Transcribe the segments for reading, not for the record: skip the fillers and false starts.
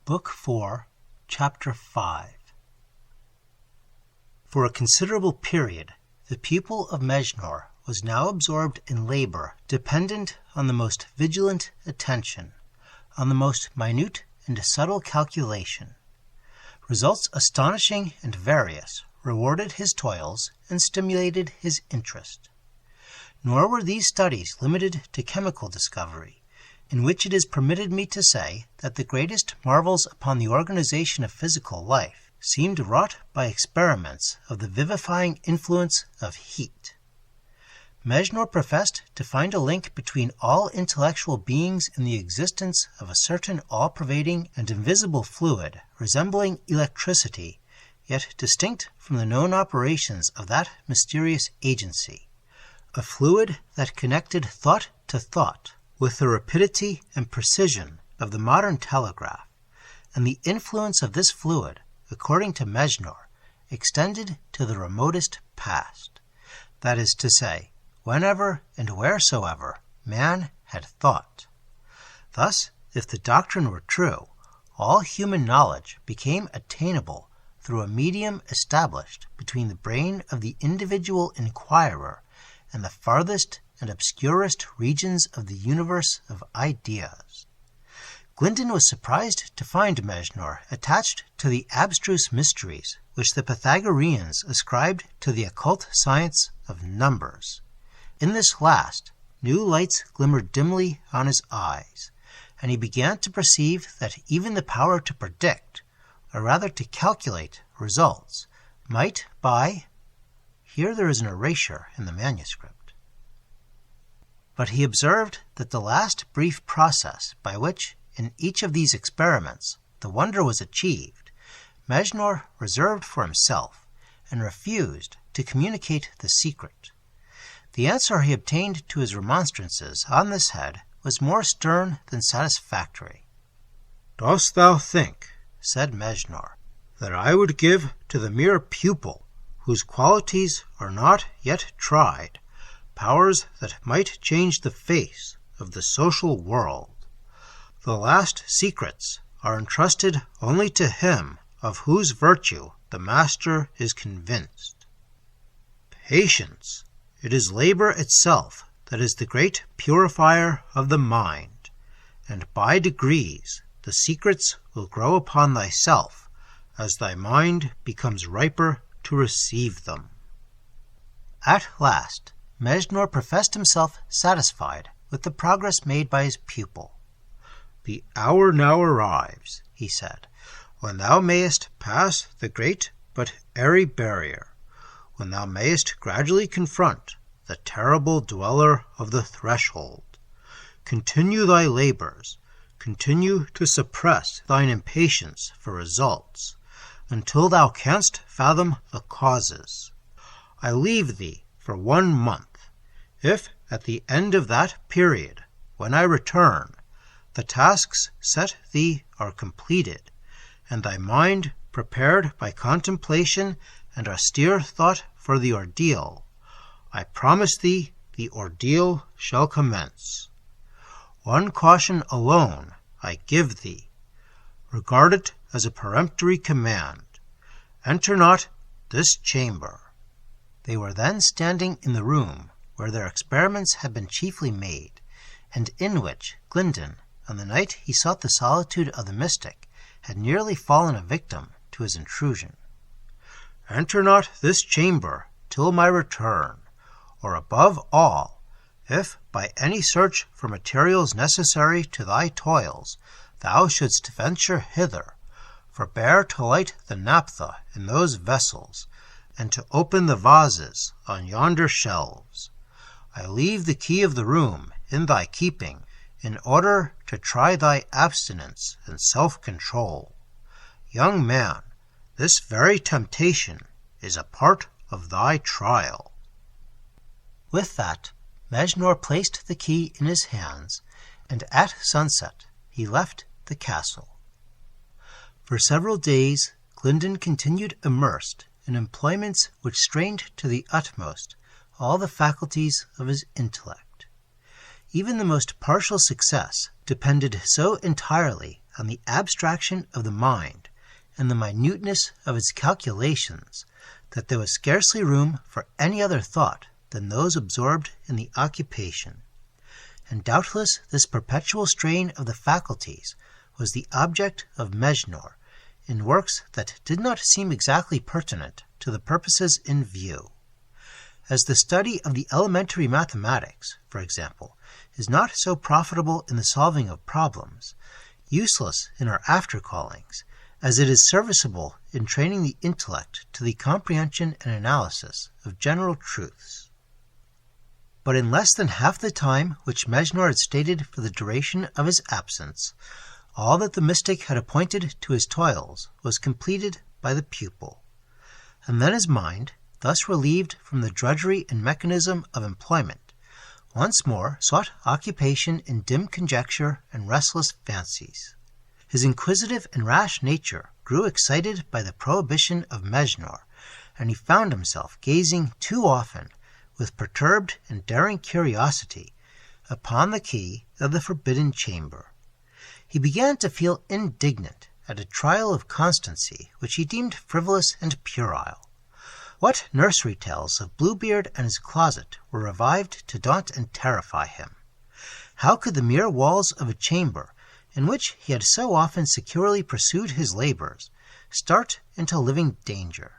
Book 4, Chapter 5. For a considerable period, the pupil of Mejnour was now absorbed in labor dependent on the most vigilant attention, on the most minute and subtle calculation. Results astonishing and various rewarded his toils and stimulated his interest. Nor were these studies limited to chemical discovery, in which it is permitted me to say that the greatest marvels upon the organization of physical life seemed wrought by experiments of the vivifying influence of heat. Mejnour professed to find a link between all intellectual beings in the existence of a certain all-pervading and invisible fluid resembling electricity, yet distinct from the known operations of that mysterious agency, a fluid that connected thought to thought with the rapidity and precision of the modern telegraph, and the influence of this fluid, according to Mejnour, extended to the remotest past, that is to say, whenever and wheresoever man had thought. Thus, if the doctrine were true, all human knowledge became attainable through a medium established between the brain of the individual inquirer and the farthest and obscurest regions of the universe of ideas. Glyndon was surprised to find Mejnour attached to the abstruse mysteries which the Pythagoreans ascribed to the occult science of numbers. In this last, new lights glimmered dimly on his eyes, and he began to perceive that even the power to predict, or rather to calculate, results might here there is an erasure in the manuscript. But he observed that the last brief process by which, in each of these experiments, the wonder was achieved, Mejnour reserved for himself, and refused to communicate the secret. The answer he obtained to his remonstrances on this head was more stern than satisfactory. "Dost thou think," said Mejnour, "that I would give to the mere pupil, whose qualities are not yet tried, powers that might change the face of the social world? The last secrets are entrusted only to him of whose virtue the master is convinced. Patience! It is labor itself that is the great purifier of the mind, and by degrees the secrets will grow upon thyself as thy mind becomes riper to receive them." At last, Mejnour professed himself satisfied with the progress made by his pupil. "The hour now arrives," he said, "when thou mayest pass the great but airy barrier, when thou mayest gradually confront the terrible dweller of the threshold. Continue thy labors, continue to suppress thine impatience for results, until thou canst fathom the causes. I leave thee for 1 month. If, at the end of that period, when I return, the tasks set thee are completed, and thy mind prepared by contemplation and austere thought for the ordeal, I promise thee the ordeal shall commence. One caution alone I give thee. Regard it as a peremptory command. Enter not this chamber." They were then standing in the room where their experiments had been chiefly made, and in which Glyndon, on the night he sought the solitude of the mystic, had nearly fallen a victim to his intrusion. "Enter not this chamber till my return, or above all, if by any search for materials necessary to thy toils thou shouldst venture hither, forbear to light the naphtha in those vessels, and to open the vases on yonder shelves. I leave the key of the room in thy keeping, in order to try thy abstinence and self-control. Young man, this very temptation is a part of thy trial." With that, Mejnour placed the key in his hands, and at sunset he left the castle. For several days Glyndon continued immersed in employments which strained to the utmost all the faculties of his intellect. Even the most partial success depended so entirely on the abstraction of the mind and the minuteness of its calculations, that there was scarcely room for any other thought than those absorbed in the occupation. And doubtless this perpetual strain of the faculties was the object of Mejnour in works that did not seem exactly pertinent to the purposes in view. As the study of the elementary mathematics, for example, is not so profitable in the solving of problems, useless in our after-callings, as it is serviceable in training the intellect to the comprehension and analysis of general truths. But in less than half the time which Mejnour had stated for the duration of his absence, all that the mystic had appointed to his toils was completed by the pupil. And then his mind, thus relieved from the drudgery and mechanism of employment, once more sought occupation in dim conjecture and restless fancies. His inquisitive and rash nature grew excited by the prohibition of Mejnour, and he found himself gazing too often, with perturbed and daring curiosity, upon the key of the forbidden chamber. He began to feel indignant at a trial of constancy which he deemed frivolous and puerile. What nursery tales of Bluebeard and his closet were revived to daunt and terrify him? How could the mere walls of a chamber, in which he had so often securely pursued his labors, start into living danger?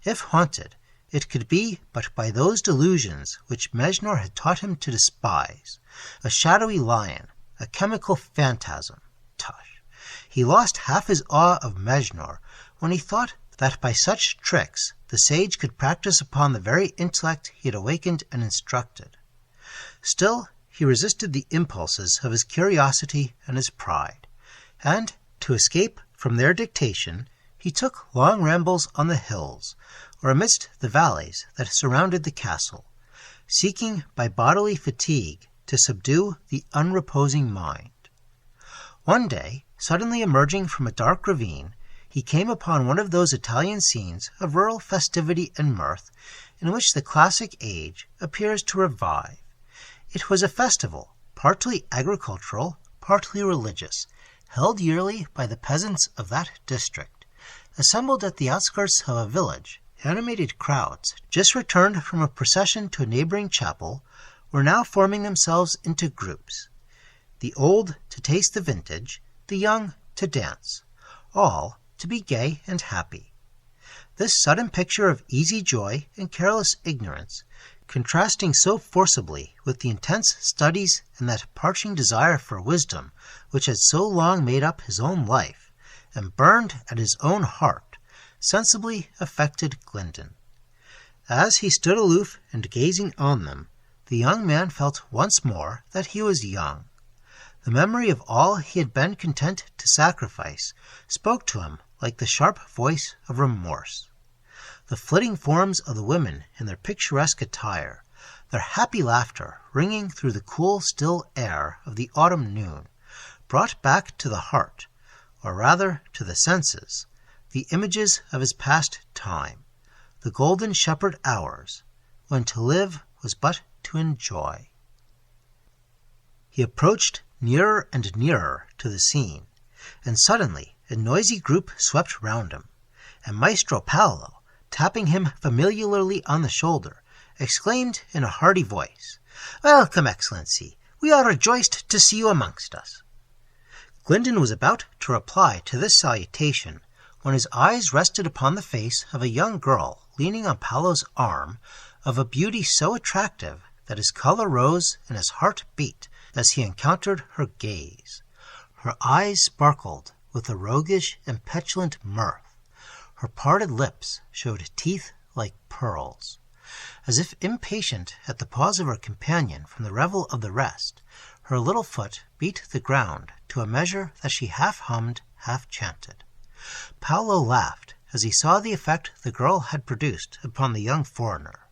If haunted, it could be but by those delusions which Mejnour had taught him to despise, a shadowy lion, a chemical phantasm. Tush! He lost half his awe of Mejnour when he thought that by such tricks the sage could practice upon the very intellect he had awakened and instructed. Still, he resisted the impulses of his curiosity and his pride, and, to escape from their dictation, he took long rambles on the hills, or amidst the valleys that surrounded the castle, seeking by bodily fatigue to subdue the unreposing mind. One day, suddenly emerging from a dark ravine, he came upon one of those Italian scenes of rural festivity and mirth in which the classic age appears to revive. It was a festival, partly agricultural, partly religious, held yearly by the peasants of that district. Assembled at the outskirts of a village, animated crowds, just returned from a procession to a neighboring chapel, were now forming themselves into groups. The old to taste the vintage, the young to dance, all to be gay and happy. This sudden picture of easy joy and careless ignorance, contrasting so forcibly with the intense studies and that parching desire for wisdom which had so long made up his own life, and burned at his own heart, sensibly affected Glyndon. As he stood aloof and gazing on them, the young man felt once more that he was young. The memory of all he had been content to sacrifice spoke to him like the sharp voice of remorse. The flitting forms of the women in their picturesque attire, their happy laughter ringing through the cool, still air of the autumn noon, brought back to the heart, or rather to the senses, the images of his past time, the golden shepherd hours, when to live was but to enjoy. He approached nearer and nearer to the scene, and suddenly a noisy group swept round him, and Maestro Paolo, tapping him familiarly on the shoulder, exclaimed in a hearty voice, "Welcome, Excellency! We are rejoiced to see you amongst us." Glyndon was about to reply to this salutation when his eyes rested upon the face of a young girl leaning on Paolo's arm, of a beauty so attractive that his color rose and his heart beat as he encountered her gaze. Her eyes sparkled with a roguish and petulant mirth. Her parted lips showed teeth like pearls. As if impatient at the pause of her companion from the revel of the rest, her little foot beat the ground to a measure that she half hummed, half chanted. Paolo laughed as he saw the effect the girl had produced upon the young foreigner.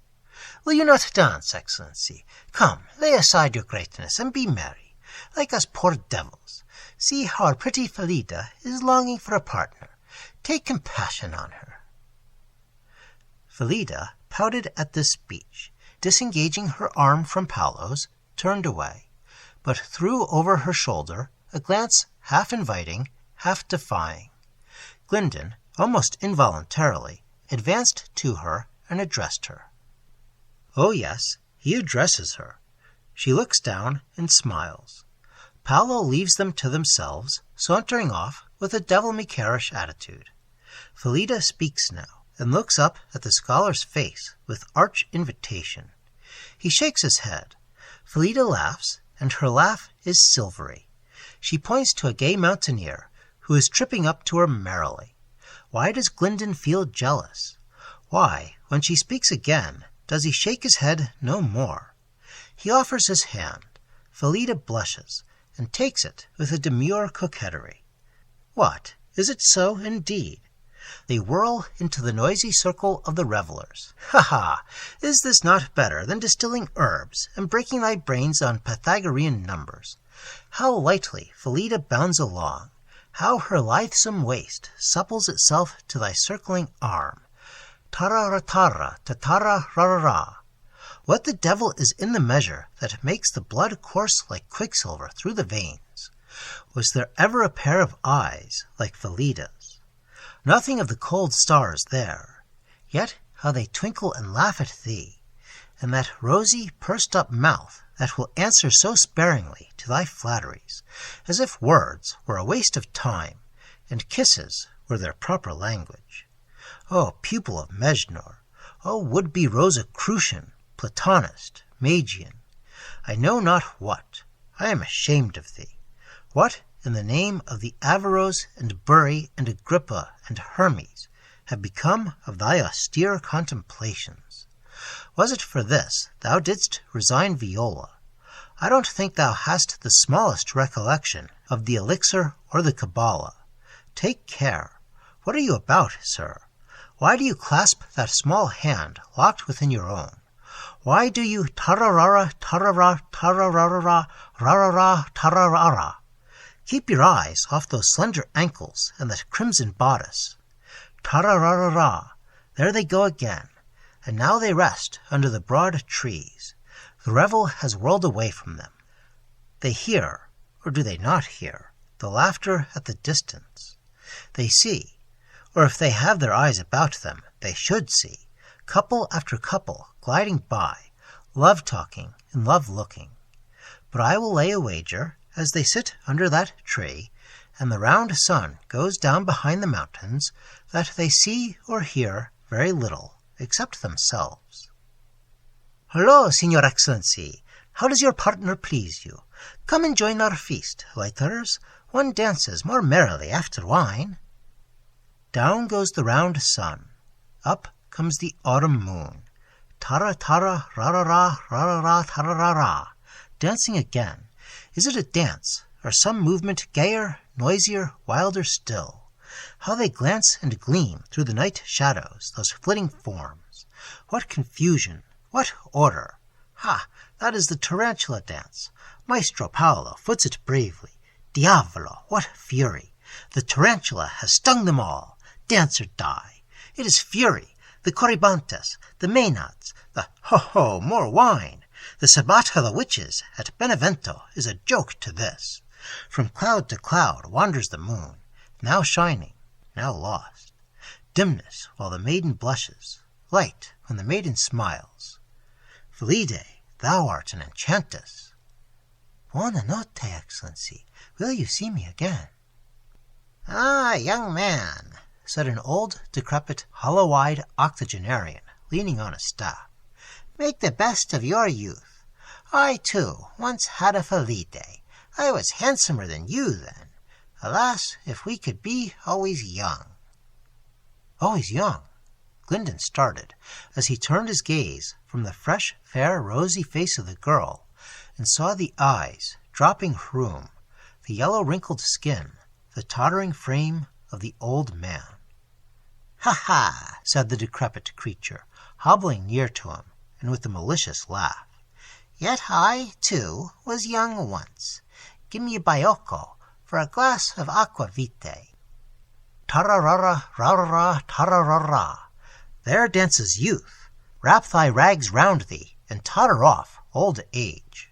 "Will you not dance, Excellency? Come, lay aside your greatness and be merry, like us poor devils. See how our pretty Phillida is longing for a partner. Take compassion on her." Phillida pouted at this speech, disengaging her arm from Paolo's, turned away, but threw over her shoulder a glance half inviting, half defying. Glyndon, almost involuntarily, advanced to her and addressed her. Oh yes, he addresses her. She looks down and smiles. Paolo leaves them to themselves, sauntering off with a devil-me-care-ish attitude. Phillida speaks now, and looks up at the scholar's face with arch invitation. He shakes his head. Phillida laughs, and her laugh is silvery. She points to a gay mountaineer, who is tripping up to her merrily. Why does Glyndon feel jealous? Why, when she speaks again, does he shake his head no more? He offers his hand. Phillida blushes, and takes it with a demure coquetry. What, is it so indeed? They whirl into the noisy circle of the revellers. Ha! Is this not better than distilling herbs and breaking thy brains on Pythagorean numbers? How lightly Phillida bounds along! How her lithesome waist supples itself to thy circling arm! Tara-ra-tara, ta-tara-ra-ra-ra. What the devil is in the measure that makes the blood course like quicksilver through the veins? Was there ever a pair of eyes like Phillida's? Nothing of the cold stars there. Yet how they twinkle and laugh at thee, and that rosy, pursed-up mouth that will answer so sparingly to thy flatteries, as if words were a waste of time, and kisses were their proper language. O pupil of Mejnour! O would-be Rosicrucian, Platonist, Magian! I know not what. I am ashamed of thee. What, in the name of the Averroes and Bury and Agrippa and Hermes, have become of thy austere contemplations? Was it for this thou didst resign Viola? I don't think thou hast the smallest recollection of the elixir or the Kabbalah. Take care. What are you about, sir? Why do you clasp that small hand locked within your own? Why do you tararara, tarara, tararara, rarara, tararara? Keep your eyes off those slender ankles and that crimson bodice. Tararara, there they go again, and now they rest under the broad trees. The revel has whirled away from them. They hear, or do they not hear, the laughter at the distance? They see, or if they have their eyes about them, they should see, couple after couple gliding by, love-talking and love-looking. But I will lay a wager, as they sit under that tree, and the round sun goes down behind the mountains, that they see or hear very little, except themselves. "Hullo, Signor Excellency! How does your partner please you? Come and join our feast, loiterers. One dances more merrily after wine." Down goes the round sun. Up comes the autumn moon. Tara-tara, ra-ra-ra, ra-ra-ra, tara-ra-ra. Dancing again. Is it a dance, or some movement gayer, noisier, wilder still? How they glance and gleam through the night shadows, those flitting forms! What confusion! What order! Ha! That is the tarantula dance. Maestro Paolo foots it bravely. Diavolo! What fury! The tarantula has stung them all. Dance or die. It is fury. The Corybantes, the Maenads, the ho-ho, more wine. The Sabata the witches at Benevento is a joke to this. From cloud to cloud wanders the moon, now shining, now lost. Dimness while the maiden blushes, light when the maiden smiles. Phillida, thou art an enchantress. Buona notte, Excellency. Will you see me again? Ah, young man, said an old, decrepit, hollow-eyed octogenarian, leaning on a staff. Make the best of your youth. I, too, once had a Phillida. I was handsomer than you then. Alas, if we could be always young. Always young? Glyndon started, as he turned his gaze from the fresh, fair, rosy face of the girl, and saw the eyes, dropping rheum, the yellow wrinkled skin, the tottering frame of the old man. Ha! Said the decrepit creature, hobbling near to him, and with a malicious laugh. Yet I, too, was young once. Give me a baiocco for a glass of aqua vitae. Tararara, rarara, tararara. There dances youth. Wrap thy rags round thee, and totter off, old age.